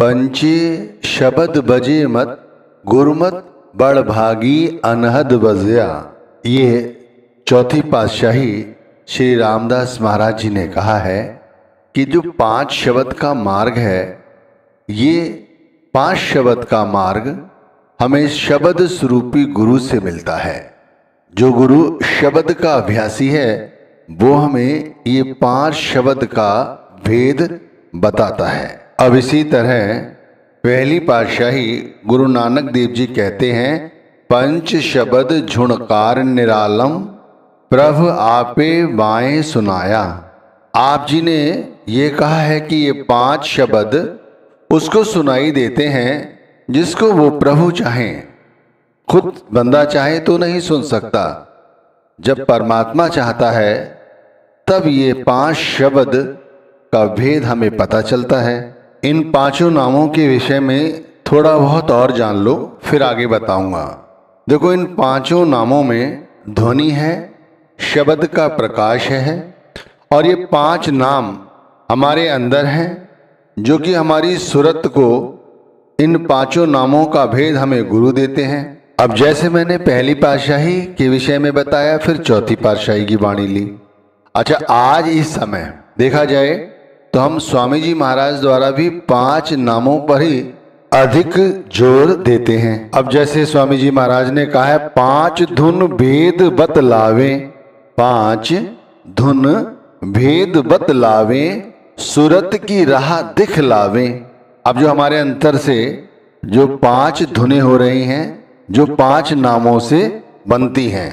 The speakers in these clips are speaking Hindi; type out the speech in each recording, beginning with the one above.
पंचे शबद बजे मत गुरमत बड़ भागी अनहद बजया। ये चौथी पातशाही श्री रामदास महाराज जी ने कहा है कि जो 5 शब्द का मार्ग है, ये 5 शब्द का मार्ग हमें शब्द स्वरूपी गुरु से मिलता है। जो गुरु शब्द का अभ्यासी है वो हमें ये 5 शब्द का भेद बताता है। अब इसी तरह पहली पातशाही गुरु नानक देव जी कहते हैं, पंच शब्द झुणकार निरालम प्रभु आपे बाएं सुनाया। आप जी ने ये कहा है कि ये 5 शब्द उसको सुनाई देते हैं जिसको वो प्रभु चाहें। खुद बंदा चाहे तो नहीं सुन सकता, जब परमात्मा चाहता है तब ये 5 शब्द का भेद हमें पता चलता है। इन 5 नामों के विषय में थोड़ा बहुत और जान लो, फिर आगे बताऊंगा। देखो, इन 5 नामों में ध्वनि है, शब्द का प्रकाश है, और ये 5 नाम हमारे अंदर हैं जो कि हमारी सूरत को इन 5 नामों का भेद हमें गुरु देते हैं। अब जैसे मैंने पहली पातशाही के विषय में बताया, फिर चौथी पातशाही की वाणी ली। अच्छा, आज इस समय देखा जाए तो हम स्वामी जी महाराज द्वारा भी 5 नामों पर ही अधिक जोर देते हैं। अब जैसे स्वामी जी महाराज ने कहा है, 5 धुन भेद बतलावे, 5 धुन भेद बतलावे, सूरत की राह दिखलावे। अब जो हमारे अंतर से जो 5 धुनें हो रही हैं, जो 5 नामों से बनती हैं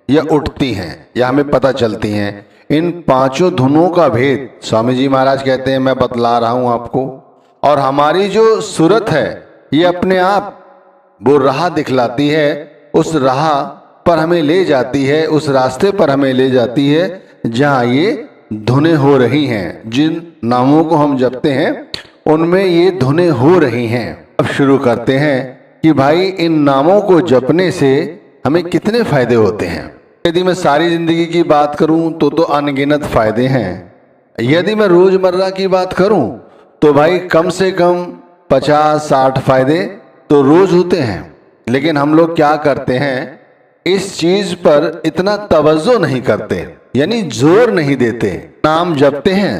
या उठती हैं या हमें पता चलती हैं, इन 5 धुनों का भेद स्वामी जी महाराज कहते हैं मैं बतला रहा हूं आपको। और हमारी जो सूरत है ये अपने आप वो राह दिखलाती है, उस राह पर हमें ले जाती है, उस रास्ते पर हमें ले जाती है जहां ये धुनें हो रही हैं। जिन नामों को हम जपते हैं उनमें ये धुनें हो रही हैं। अब शुरू करते हैं कि भाई इन नामों को जपने से हमें कितने फायदे होते हैं। यदि मैं सारी जिंदगी की बात करूं तो अनगिनत फायदे हैं। यदि मैं रोजमर्रा की बात करूं तो भाई कम से कम 50-60 फायदे तो रोज होते हैं। लेकिन हम लोग क्या करते हैं, इस चीज पर इतना तवज्जो नहीं करते, यानी जोर नहीं देते। नाम जपते हैं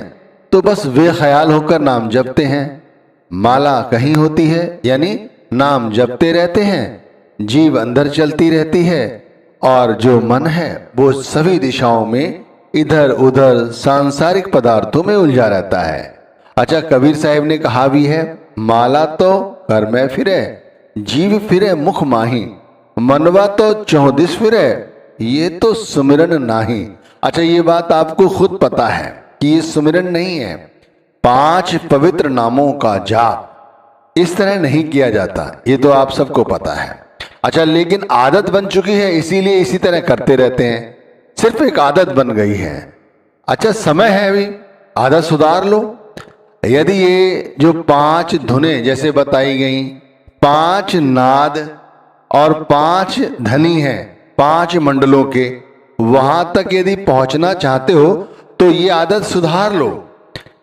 तो बस बेख्याल होकर नाम जपते हैं। माला कहीं होती है, यानी नाम जपते रहते हैं, जीव अंदर चलती रहती है और जो मन है वो सभी दिशाओं में इधर उधर सांसारिक पदार्थों में उलझा रहता है। अच्छा, कबीर साहब ने कहा भी है, माला तो कर में फिरे, जीव फिरे मुख माही, मनवा तो 34 फिरे, ये तो सुमिरन नाही। अच्छा, ये बात आपको खुद पता है कि ये सुमिरन नहीं है। 5 पवित्र नामों का जाप इस तरह नहीं किया जाता, ये तो आप सबको पता है। अच्छा, लेकिन आदत बन चुकी है, इसीलिए इसी तरह करते रहते हैं। सिर्फ एक आदत बन गई है। अच्छा, समय है अभी, आदत सुधार लो। यदि ये जो 5 धुनें जैसे बताई गई, 5 नाद और 5 धनी हैं 5 मंडलों के, वहां तक यदि पहुंचना चाहते हो तो ये आदत सुधार लो।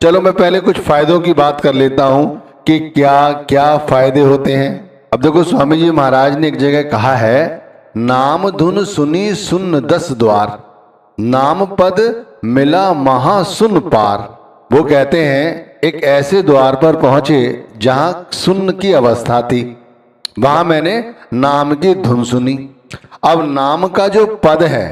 चलो मैं पहले कुछ फायदों की बात कर लेता हूं कि क्या क्या फायदे होते हैं। अब देखो, स्वामी जी महाराज ने एक जगह कहा है, नाम धुन सुनी सुन 10 द्वार, नाम पद मिला महा सुन पार। वो कहते हैं एक ऐसे द्वार पर पहुंचे जहां सुन की अवस्था थी, वहां मैंने नाम की धुन सुनी। अब नाम का जो पद है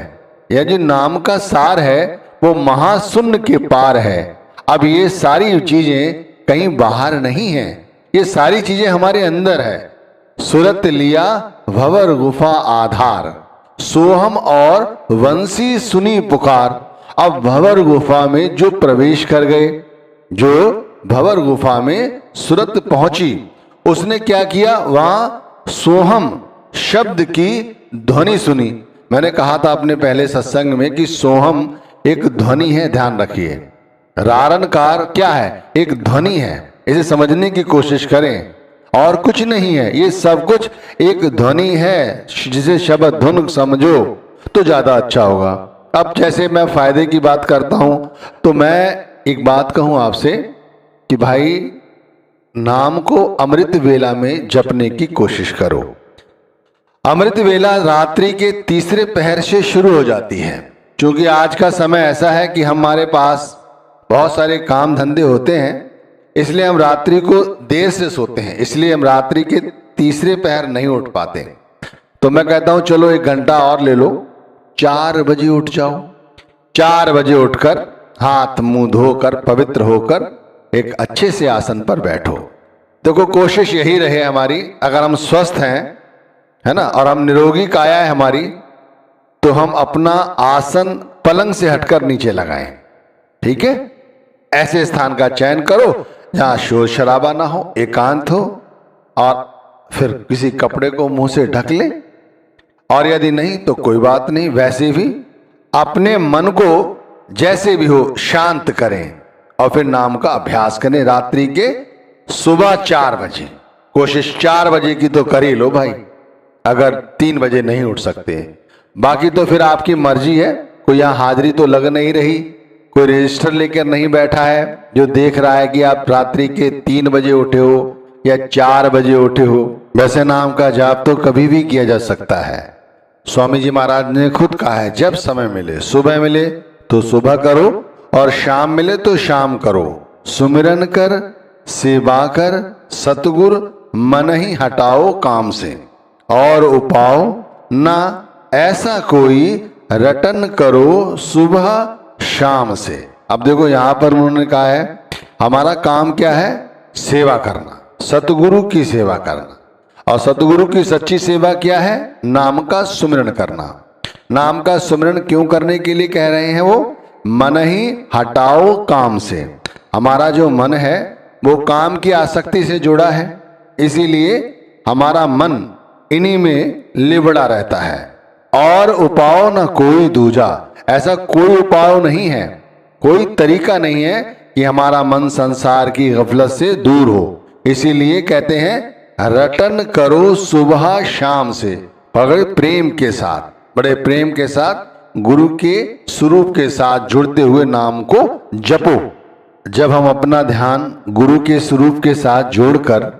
या जो नाम का सार है वो महाशून्य के पार है। अब ये सारी चीजें कहीं बाहर नहीं है, ये सारी चीजें हमारे अंदर है। सूरत लिया भंवर गुफा आधार, सोहम और वंशी सुनी पुकार। अब भंवर गुफा में जो प्रवेश कर गए, जो भंवर गुफा में सूरत पहुंची, उसने क्या किया, वहां सोहम शब्द की ध्वनि सुनी। मैंने कहा था अपने पहले सत्संग में कि सोहम एक ध्वनि है, ध्यान रखिए। रारणकार क्या है, एक ध्वनि है, इसे समझने की कोशिश करें। और कुछ नहीं है, ये सब कुछ एक ध्वनि है, जिसे शब्द धुन समझो तो ज्यादा अच्छा होगा। अब जैसे मैं फायदे की बात करता हूं तो मैं एक बात कहूं आपसे कि भाई नाम को अमृत वेला में जपने की कोशिश करो। अमृत वेला रात्रि के तीसरे पहर से शुरू हो जाती है। क्योंकि आज का समय ऐसा है कि हमारे पास बहुत सारे काम धंधे होते हैं, इसलिए हम रात्रि को देर से सोते हैं, इसलिए हम रात्रि के तीसरे पहर नहीं उठ पाते। तो मैं कहता हूं चलो 1 घंटा और ले लो, 4 बजे उठ जाओ। 4 बजे उठकर हाथ मुंह धोकर पवित्र होकर एक अच्छे से आसन पर बैठो। देखो कोशिश यही रहे हमारी, अगर हम स्वस्थ हैं, है ना, और हम निरोगी काया है हमारी, तो हम अपना आसन पलंग से हटकर नीचे लगाएं। ठीक है, ऐसे स्थान का चयन करो जहां शोर शराबा ना हो, एकांत हो, और फिर किसी कपड़े को मुंह से ढक ले। और यदि नहीं तो कोई बात नहीं, वैसे भी अपने मन को जैसे भी हो शांत करें और फिर नाम का अभ्यास करें। रात्रि के सुबह 4 बजे, कोशिश 4 बजे की तो कर ही लो भाई, अगर 3 बजे नहीं उठ सकते। बाकी तो फिर आपकी मर्जी है। कोई यहाँ हाजिरी तो लग नहीं रही, कोई रजिस्टर लेकर नहीं बैठा है जो देख रहा है कि आप रात्रि के 3 बजे उठे हो या 4 बजे उठे हो। वैसे नाम का जाप तो कभी भी किया जा सकता है। स्वामी जी महाराज ने खुद कहा है, जब समय मिले, सुबह मिले तो सुबह करो और शाम मिले तो शाम करो। सुमिरन कर सेवा कर सतगुर मन ही हटाओ काम से, और उपाओ ना ऐसा कोई रटन करो सुबह शाम से। अब देखो यहां पर उन्होंने कहा है हमारा काम क्या है, सेवा करना, सतगुरु की सेवा करना। और सतगुरु की सच्ची सेवा क्या है, नाम का सुमिरन करना। नाम का सुमिरन क्यों करने के लिए कह रहे हैं वो, मन ही हटाओ काम से। हमारा जो मन है वो काम की आसक्ति से जुड़ा है, इसीलिए हमारा मन इन्हीं में लिबड़ा रहता है। और उपाय न कोई दूजा, ऐसा कोई उपाय नहीं है, कोई तरीका नहीं है कि हमारा मन संसार की गफलत से दूर हो। इसीलिए कहते हैं रटन करो सुबह शाम से, बड़े प्रेम के साथ, बड़े प्रेम के साथ गुरु के स्वरूप के साथ जुड़ते हुए नाम को जपो। जब हम अपना ध्यान गुरु के स्वरूप के साथ जोड़कर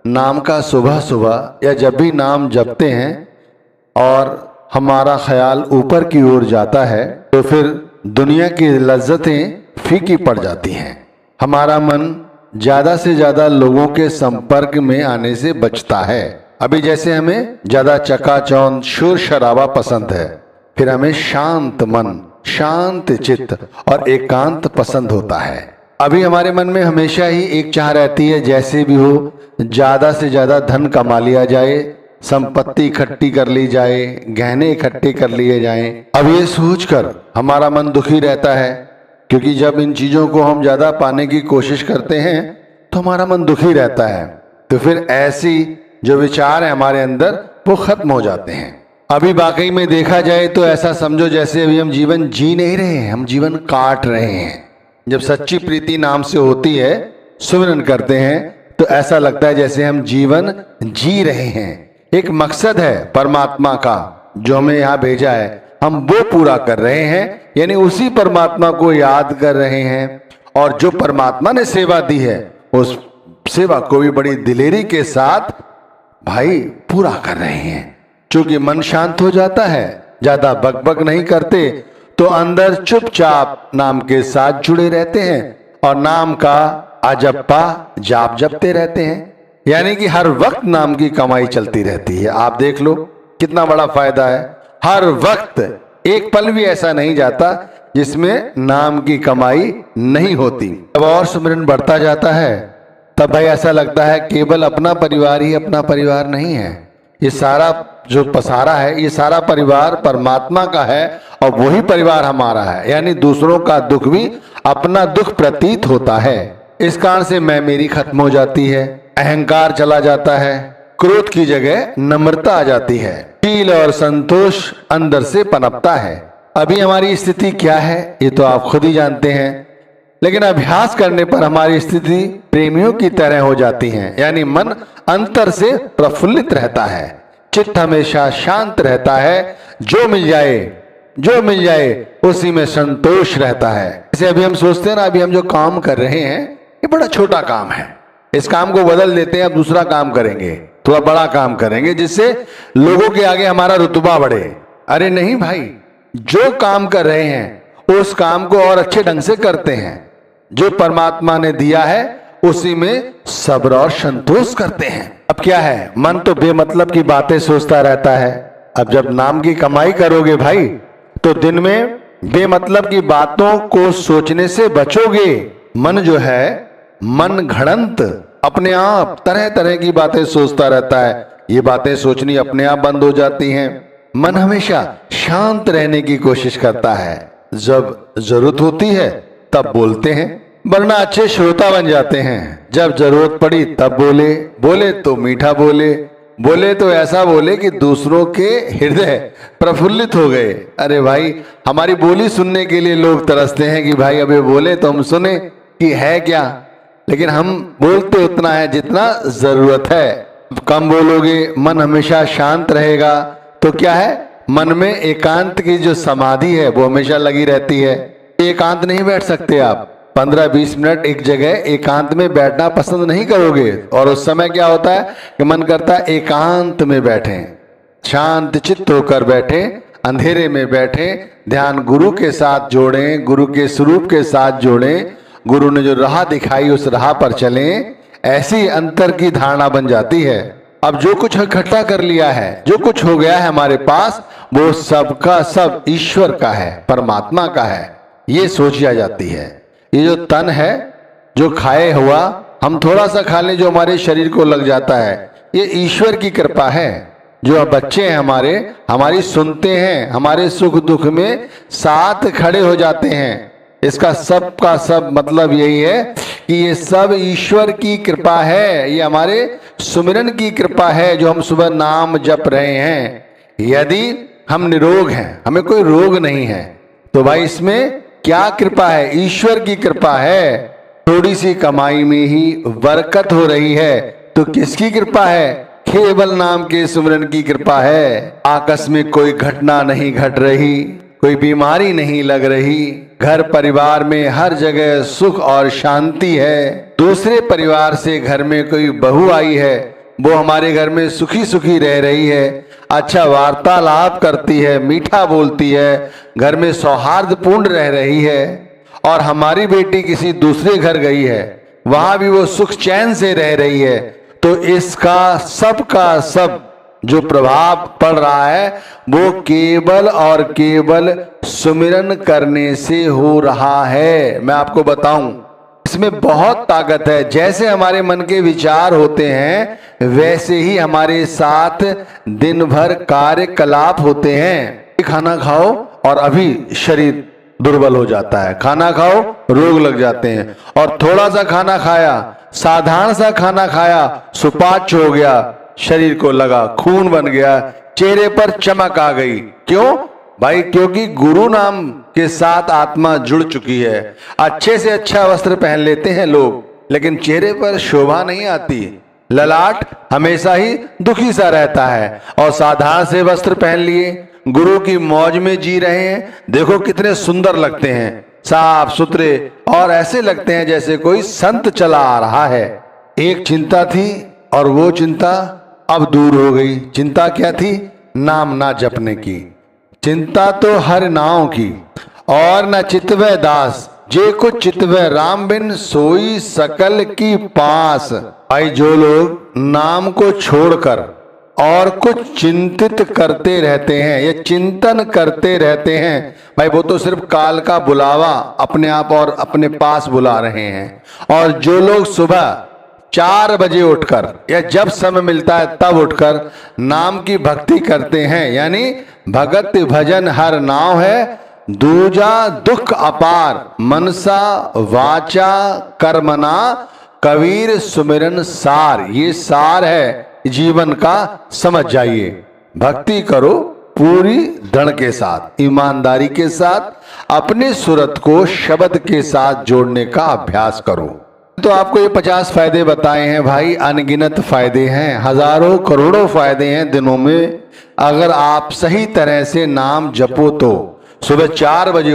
नाम का सुबह सुबह या जब भी नाम जपते हैं और हमारा ख्याल ऊपर की ओर जाता है, तो फिर दुनिया की लज्जतें फीकी पड़ जाती हैं। हमारा मन ज्यादा से ज्यादा लोगों के संपर्क में आने से बचता है। अभी जैसे हमें ज्यादा चकाचौंध शोर शराबा पसंद है, फिर हमें शांत मन, शांत चित्त और एकांत पसंद होता है। अभी हमारे मन में हमेशा ही एक चाह रहती है, जैसे भी हो ज्यादा से ज्यादा धन कमा लिया जाए, संपत्ति इकट्ठी कर ली जाए, गहने इकट्ठे कर लिए जाएं। अब ये सोचकर हमारा मन दुखी रहता है, क्योंकि जब इन चीजों को हम ज्यादा पाने की कोशिश करते हैं तो हमारा मन दुखी रहता है। तो फिर ऐसी जो विचार है हमारे अंदर वो खत्म हो जाते हैं। अभी वाकई में देखा जाए तो ऐसा समझो जैसे अभी हम जीवन जी नहीं रहे हैं, हम जीवन काट रहे हैं। जब सच्ची प्रीति नाम से होती है, सुमिरन करते हैं, तो ऐसा लगता है जैसे हम जीवन जी रहे हैं। एक मकसद है परमात्मा का जो हमें यहाँ भेजा है, हम वो पूरा कर रहे हैं, यानी उसी परमात्मा को याद कर रहे हैं। और जो परमात्मा ने सेवा दी है उस सेवा को भी बड़ी दिलेरी के साथ भाई पूरा कर रहे हैं। क्योंकि मन शांत हो जाता है, ज्यादा बकबक नहीं करते, तो अंदर चुपचाप नाम के साथ जुड़े रहते हैं और नाम का अजप्पा जाप जपते रहते हैं। यानी कि हर वक्त नाम की कमाई चलती रहती है। आप देख लो कितना बड़ा फायदा है। हर वक्त एक पल भी ऐसा नहीं जाता जिसमें नाम की कमाई नहीं होती। जब और सुमिरन बढ़ता जाता है तब भाई ऐसा लगता है केवल अपना परिवार ही अपना परिवार नहीं है, ये सारा जो पसारा है, ये सारा परिवार परमात्मा का है और वही परिवार हमारा है। यानी दूसरों का दुख भी अपना दुख प्रतीत होता है। इस कारण से मैं मेरी खत्म हो जाती है, अहंकार चला जाता है, क्रोध की जगह नम्रता आ जाती है, शील और संतोष अंदर से पनपता है। अभी हमारी स्थिति क्या है ये तो आप खुद ही जानते हैं, लेकिन अभ्यास करने पर हमारी स्थिति प्रेमियों की तरह हो जाती है। यानी मन अंतर से प्रफुल्लित रहता है, चित्त हमेशा शांत रहता है, जो मिल जाए उसी में संतोष रहता है। जैसे अभी हम सोचते हैं ना, अभी हम जो काम कर रहे हैं ये बड़ा छोटा काम है, इस काम को बदल देते हैं, अब दूसरा काम करेंगे, थोड़ा बड़ा काम करेंगे जिससे लोगों के आगे हमारा रुतबा बढ़े। अरे नहीं भाई, जो काम कर रहे हैं उस काम को और अच्छे ढंग से करते हैं। जो परमात्मा ने दिया है उसी में सब्र और संतोष करते हैं। अब क्या है, मन तो बेमतलब की बातें सोचता रहता है। अब जब नाम की कमाई करोगे भाई तो दिन में बेमतलब की बातों को सोचने से बचोगे। मन जो है, मन घड़ंत अपने आप तरह तरह की बातें सोचता रहता है, ये बातें सोचनी अपने आप बंद हो जाती हैं। मन हमेशा शांत रहने की कोशिश करता है, जब जरूरत होती है तब बोलते हैं, वरना अच्छे श्रोता बन जाते हैं। जब जरूरत पड़ी तब बोले, बोले तो मीठा बोले, बोले तो ऐसा बोले कि दूसरों के हृदय प्रफुल्लित हो गए। अरे भाई, हमारी बोली सुनने के लिए लोग तरसते हैं कि भाई अबे बोले तो हम सुने कि है क्या, लेकिन हम बोलते उतना है जितना जरूरत है। कम बोलोगे, मन हमेशा शांत रहेगा, तो क्या है, मन में एकांत की जो समाधि है वो हमेशा लगी रहती है। एकांत नहीं बैठ सकते आप, 15-20 मिनट एक जगह एकांत में बैठना पसंद नहीं करोगे। और उस समय क्या होता है कि मन करता है एकांत में बैठें, शांत चित्त होकर बैठें, अंधेरे में बैठें, ध्यान गुरु के साथ जोड़ें, गुरु के स्वरूप के साथ जोड़ें, गुरु ने जो राह दिखाई उस राह पर चलें। ऐसी अंतर की धारणा बन जाती है। अब जो कुछ इकट्ठा कर लिया है, जो कुछ हो गया है हमारे पास, वो सबका सब ईश्वर का है, परमात्मा का है, ये सोच आ जाती है। ये जो तन है, जो खाए हुआ हम थोड़ा सा खा लें जो हमारे शरीर को लग जाता है, ये ईश्वर की कृपा है। जो बच्चे हैं हमारे, हमारी सुनते हैं, हमारे सुख दुख में साथ खड़े हो जाते हैं। इसका सब का सब मतलब यही है कि ये सब ईश्वर की कृपा है, ये हमारे सुमिरन की कृपा है जो हम सुबह नाम जप रहे हैं। यदि हम निरोग हैं, हमें कोई रोग नहीं है, तो भाई इसमें क्या कृपा है, ईश्वर की कृपा है। थोड़ी सी कमाई में ही बरकत हो रही है तो किसकी कृपा है, केवल नाम के सुमिरन की कृपा है। आकस्मिक कोई घटना नहीं घट रही, कोई बीमारी नहीं लग रही, घर परिवार में हर जगह सुख और शांति है। दूसरे परिवार से घर में कोई बहू आई है, वो हमारे घर में सुखी सुखी रह रही है, अच्छा वार्तालाप करती है, मीठा बोलती है, घर में सौहार्दपूर्ण रह रही है। और हमारी बेटी किसी दूसरे घर गई है, वहां भी वो सुख चैन से रह रही है। तो इसका सब का सब जो प्रभाव पड़ रहा है वो केवल और केवल सुमिरन करने से हो रहा है। मैं आपको बताऊं, इसमें बहुत ताकत है। जैसे हमारे मन के विचार होते हैं वैसे ही हमारे साथ दिन भर कार्यकलाप होते हैं। खाना खाओ और अभी शरीर दुर्बल हो जाता है, खाना खाओ रोग लग जाते हैं, और थोड़ा सा खाना खाया, साधारण सा खाना खाया, सुपाच्य हो गया, शरीर को लगा, खून बन गया, चेहरे पर चमक आ गई। क्यों भाई? क्योंकि गुरु नाम के साथ आत्मा जुड़ चुकी है। अच्छे से अच्छा वस्त्र पहन लेते हैं लोग, लेकिन चेहरे पर शोभा नहीं आती, ललाट हमेशा ही दुखी सा रहता है। और साधारण से वस्त्र पहन लिए, गुरु की मौज में जी रहे हैं, देखो कितने सुंदर लगते हैं, साफ सुथरे, और ऐसे लगते हैं जैसे कोई संत चला आ रहा है। एक चिंता थी और वो चिंता अब दूर हो गई। चिंता क्या थी? नाम ना जपने की। चिंता तो हर नाव की, और न चितवे दास जे कुछ चितवे राम बिन सोई सकल की पास। भाई जो लोग नाम को छोड़कर और कुछ चिंतित करते रहते हैं या चिंतन करते रहते हैं, भाई वो तो सिर्फ काल का बुलावा अपने आप और अपने पास बुला रहे हैं। और जो लोग सुबह 4 बजे उठकर या जब समय मिलता है तब उठकर नाम की भक्ति करते हैं, यानी भगत भजन हर नाव है, दूजा दुख अपार मनसा वाचा कर्मना कबीर सुमिरन सार। ये सार है जीवन का, समझ जाइए। भक्ति करो पूरी दृढ़ के साथ, ईमानदारी के साथ, अपने सूरत को शब्द के साथ जोड़ने का अभ्यास करो। तो आपको ये 50 फायदे बताए हैं भाई, अनगिनत फायदे हैं, हजारों करोड़ों फायदे हैं दिनों में। अगर आप सही तरह से नाम जपो तो सुबह 4 बजे